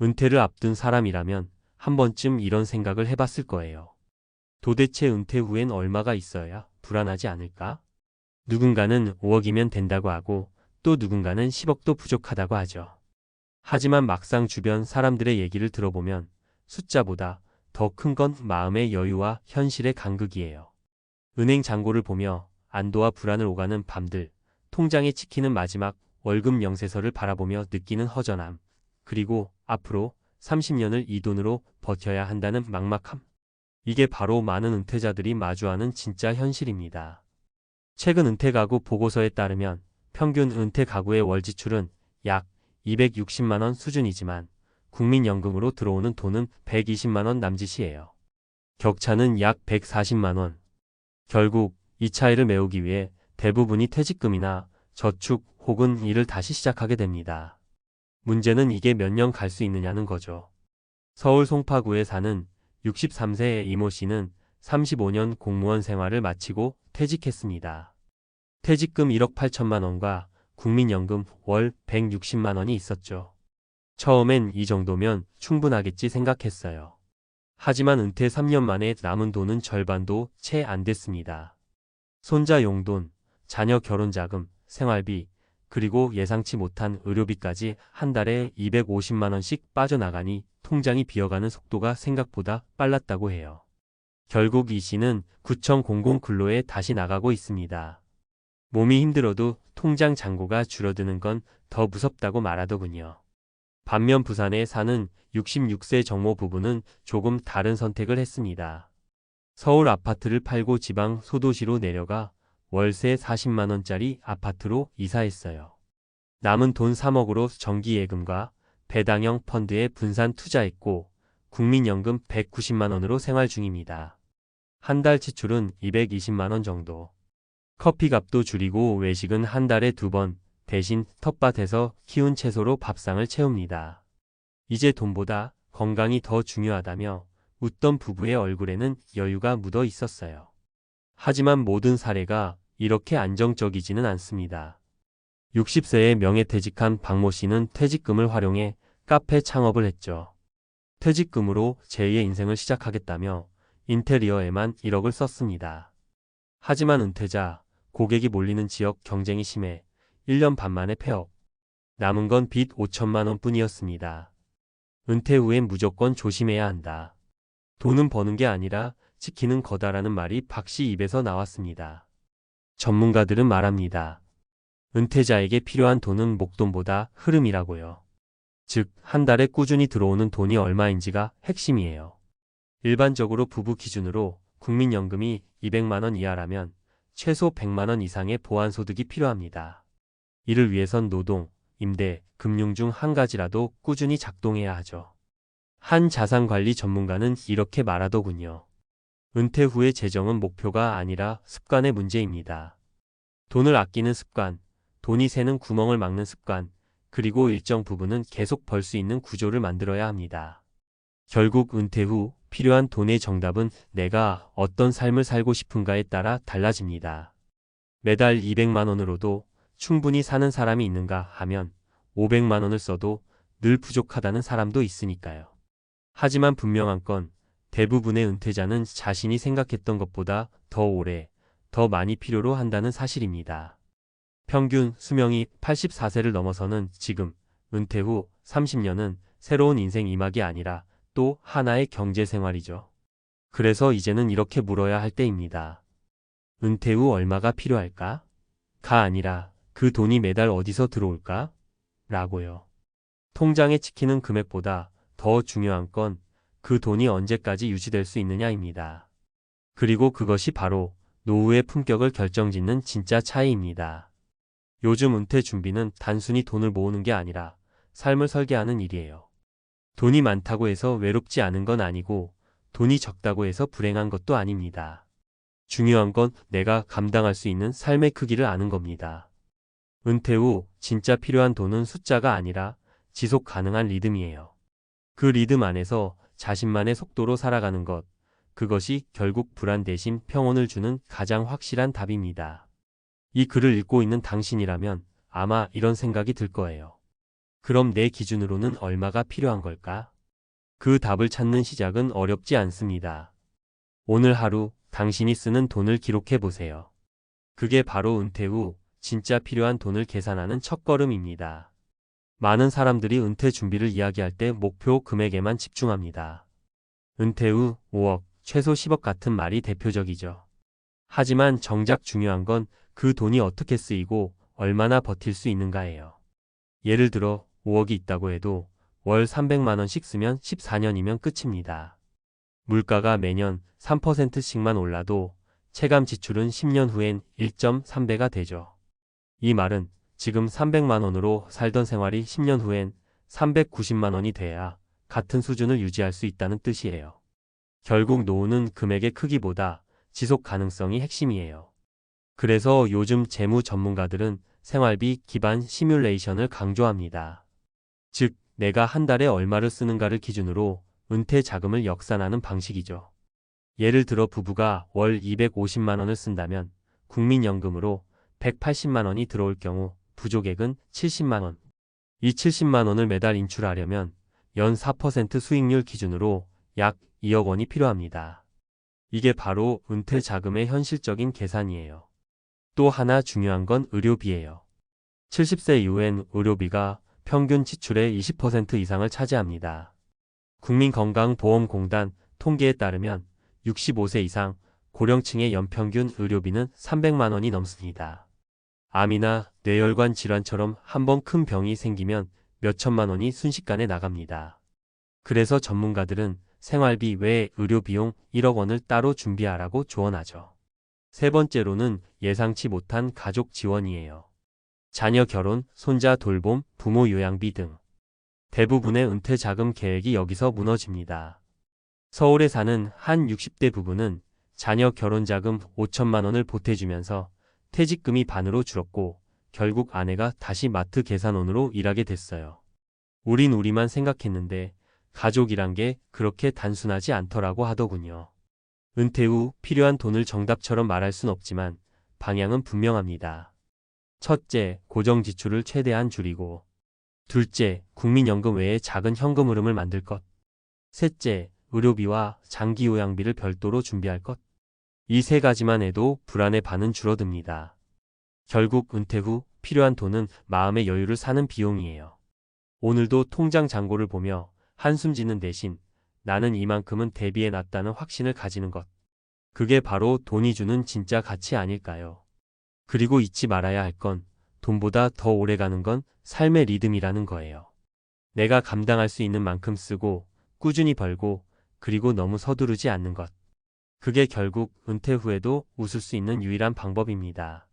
은퇴를 앞둔 사람이라면 한 번쯤 이런 생각을 해봤을 거예요. 도대체 은퇴 후엔 얼마가 있어야 불안하지 않을까? 누군가는 5억이면 된다고 하고 또 누군가는 10억도 부족하다고 하죠. 하지만 막상 주변 사람들의 얘기를 들어보면 숫자보다 더 큰 건 마음의 여유와 현실의 간극이에요. 은행 잔고를 보며 안도와 불안을 오가는 밤들, 통장에 찍히는 마지막 월급 명세서를 바라보며 느끼는 허전함, 그리고 앞으로 30년을 이 돈으로 버텨야 한다는 막막함. 이게 바로 많은 은퇴자들이 마주하는 진짜 현실입니다. 최근 은퇴가구 보고서에 따르면 평균 은퇴 가구의 월 지출은 약 260만 원 수준이지만 국민연금으로 들어오는 돈은 120만 원 남짓이에요. 격차는 약 140만 원. 결국 이 차이를 메우기 위해 대부분이 퇴직금이나 저축 혹은 일을 다시 시작하게 됩니다. 문제는 이게 몇 년 갈 수 있느냐는 거죠. 서울 송파구에 사는 63세의 이모 씨는 35년 공무원 생활을 마치고 퇴직했습니다. 퇴직금 1억 8천만 원과 국민연금 월 160만 원이 있었죠. 처음엔 이 정도면 충분하겠지 생각했어요. 하지만 은퇴 3년 만에 남은 돈은 절반도 채 안 됐습니다. 손자 용돈, 자녀 결혼자금, 생활비, 그리고 예상치 못한 의료비까지 한 달에 250만 원씩 빠져나가니 통장이 비어가는 속도가 생각보다 빨랐다고 해요. 결국 이 씨는 구청 공공근로에 다시 나가고 있습니다. 몸이 힘들어도 통장 잔고가 줄어드는 건 더 무섭다고 말하더군요. 반면 부산에 사는 66세 정모 부부는 조금 다른 선택을 했습니다. 서울 아파트를 팔고 지방 소도시로 내려가 월세 40만 원짜리 아파트로 이사했어요. 남은 돈 3억으로 정기예금과 배당형 펀드에 분산 투자했고 국민연금 190만 원으로 생활 중입니다. 한 달 지출은 220만 원 정도. 커피값도 줄이고 외식은 한 달에 2번, 대신 텃밭에서 키운 채소로 밥상을 채웁니다. 이제 돈보다 건강이 더 중요하다며 웃던 부부의 얼굴에는 여유가 묻어 있었어요. 하지만 모든 사례가 이렇게 안정적이지는 않습니다. 60세에 명예퇴직한 박모 씨는 퇴직금을 활용해 카페 창업을 했죠. 퇴직금으로 제2의 인생을 시작하겠다며 인테리어에만 1억을 썼습니다. 하지만 은퇴자, 고객이 몰리는 지역 경쟁이 심해 1년 반 만에 폐업. 남은 건 빚 5천만 원 뿐이었습니다. 은퇴 후엔 무조건 조심해야 한다. 돈은 버는 게 아니라 지키는 거다라는 말이 박 씨 입에서 나왔습니다. 전문가들은 말합니다. 은퇴자에게 필요한 돈은 목돈보다 흐름이라고요. 즉, 한 달에 꾸준히 들어오는 돈이 얼마인지가 핵심이에요. 일반적으로 부부 기준으로 국민연금이 200만 원 이하라면 최소 100만 원 이상의 보완소득이 필요합니다. 이를 위해선 노동, 임대, 금융 중 한 가지라도 꾸준히 작동해야 하죠. 한 자산관리 전문가는 이렇게 말하더군요. 은퇴 후의 재정은 목표가 아니라 습관의 문제입니다. 돈을 아끼는 습관, 돈이 새는 구멍을 막는 습관, 그리고 일정 부분은 계속 벌 수 있는 구조를 만들어야 합니다. 결국 은퇴 후 필요한 돈의 정답은 내가 어떤 삶을 살고 싶은가에 따라 달라집니다. 매달 200만 원으로도 충분히 사는 사람이 있는가 하면 500만 원을 써도 늘 부족하다는 사람도 있으니까요. 하지만 분명한 건 대부분의 은퇴자는 자신이 생각했던 것보다 더 오래, 더 많이 필요로 한다는 사실입니다. 평균 수명이 84세를 넘어서는 지금 은퇴 후 30년은 새로운 인생 이막이 아니라 또 하나의 경제생활이죠. 그래서 이제는 이렇게 물어야 할 때입니다. 은퇴 후 얼마가 필요할까? 가 아니라 그 돈이 매달 어디서 들어올까? 라고요. 통장에 찍히는 금액보다 더 중요한 건 그 돈이 언제까지 유지될 수 있느냐입니다. 그리고 그것이 바로 노후의 품격을 결정짓는 진짜 차이입니다. 요즘 은퇴 준비는 단순히 돈을 모으는 게 아니라 삶을 설계하는 일이에요. 돈이 많다고 해서 외롭지 않은 건 아니고 돈이 적다고 해서 불행한 것도 아닙니다. 중요한 건 내가 감당할 수 있는 삶의 크기를 아는 겁니다. 은퇴 후 진짜 필요한 돈은 숫자가 아니라 지속 가능한 리듬이에요. 그 리듬 안에서 자신만의 속도로 살아가는 것, 그것이 결국 불안 대신 평온을 주는 가장 확실한 답입니다. 이 글을 읽고 있는 당신이라면 아마 이런 생각이 들 거예요. 그럼 내 기준으로는 얼마가 필요한 걸까? 그 답을 찾는 시작은 어렵지 않습니다. 오늘 하루 당신이 쓰는 돈을 기록해 보세요. 그게 바로 은퇴 후 진짜 필요한 돈을 계산하는 첫걸음입니다. 많은 사람들이 은퇴 준비를 이야기할 때 목표 금액에만 집중합니다. 은퇴 후 5억, 최소 10억 같은 말이 대표적이죠. 하지만 정작 중요한 건 그 돈이 어떻게 쓰이고 얼마나 버틸 수 있는가예요. 예를 들어 5억이 있다고 해도 월 300만 원씩 쓰면 14년이면 끝입니다. 물가가 매년 3%씩만 올라도 체감 지출은 10년 후엔 1.3배가 되죠. 이 말은 지금 300만 원으로 살던 생활이 10년 후엔 390만 원이 돼야 같은 수준을 유지할 수 있다는 뜻이에요. 결국 노후는 금액의 크기보다 지속 가능성이 핵심이에요. 그래서 요즘 재무 전문가들은 생활비 기반 시뮬레이션을 강조합니다. 즉, 내가 한 달에 얼마를 쓰는가를 기준으로 은퇴 자금을 역산하는 방식이죠. 예를 들어 부부가 월 250만 원을 쓴다면 국민연금으로 180만 원이 들어올 경우 부족액은 70만 원. 이 70만 원을 매달 인출하려면 연 4% 수익률 기준으로 약 2억 원이 필요합니다. 이게 바로 은퇴 자금의 현실적인 계산이에요. 또 하나 중요한 건 의료비예요. 70세 이후엔 의료비가 평균 지출의 20% 이상을 차지합니다. 국민건강보험공단 통계에 따르면 65세 이상 고령층의 연평균 의료비는 300만 원이 넘습니다. 암이나 뇌혈관 질환처럼 한번 큰 병이 생기면 몇천만 원이 순식간에 나갑니다. 그래서 전문가들은 생활비 외에 의료비용 1억 원을 따로 준비하라고 조언하죠. 세 번째로는 예상치 못한 가족 지원이에요. 자녀 결혼, 손자 돌봄, 부모 요양비 등. 대부분의 은퇴 자금 계획이 여기서 무너집니다. 서울에 사는 한 60대 부부는 자녀 결혼 자금 5천만 원을 보태주면서 퇴직금이 반으로 줄었고 결국 아내가 다시 마트 계산원으로 일하게 됐어요. 우린 우리만 생각했는데 가족이란 게 그렇게 단순하지 않더라고 하더군요. 은퇴 후 필요한 돈을 정답처럼 말할 순 없지만 방향은 분명합니다. 첫째, 고정 지출을 최대한 줄이고. 둘째, 국민연금 외에 작은 현금 흐름을 만들 것. 셋째, 의료비와 장기 요양비를 별도로 준비할 것. 이 세 가지만 해도 불안의 반은 줄어듭니다. 결국 은퇴 후 필요한 돈은 마음의 여유를 사는 비용이에요. 오늘도 통장 잔고를 보며 한숨 짓는 대신 나는 이만큼은 대비해 놨다는 확신을 가지는 것. 그게 바로 돈이 주는 진짜 가치 아닐까요? 그리고 잊지 말아야 할 건 돈보다 더 오래 가는 건 삶의 리듬이라는 거예요. 내가 감당할 수 있는 만큼 쓰고 꾸준히 벌고 그리고 너무 서두르지 않는 것. 그게 결국 은퇴 후에도 웃을 수 있는 유일한 방법입니다.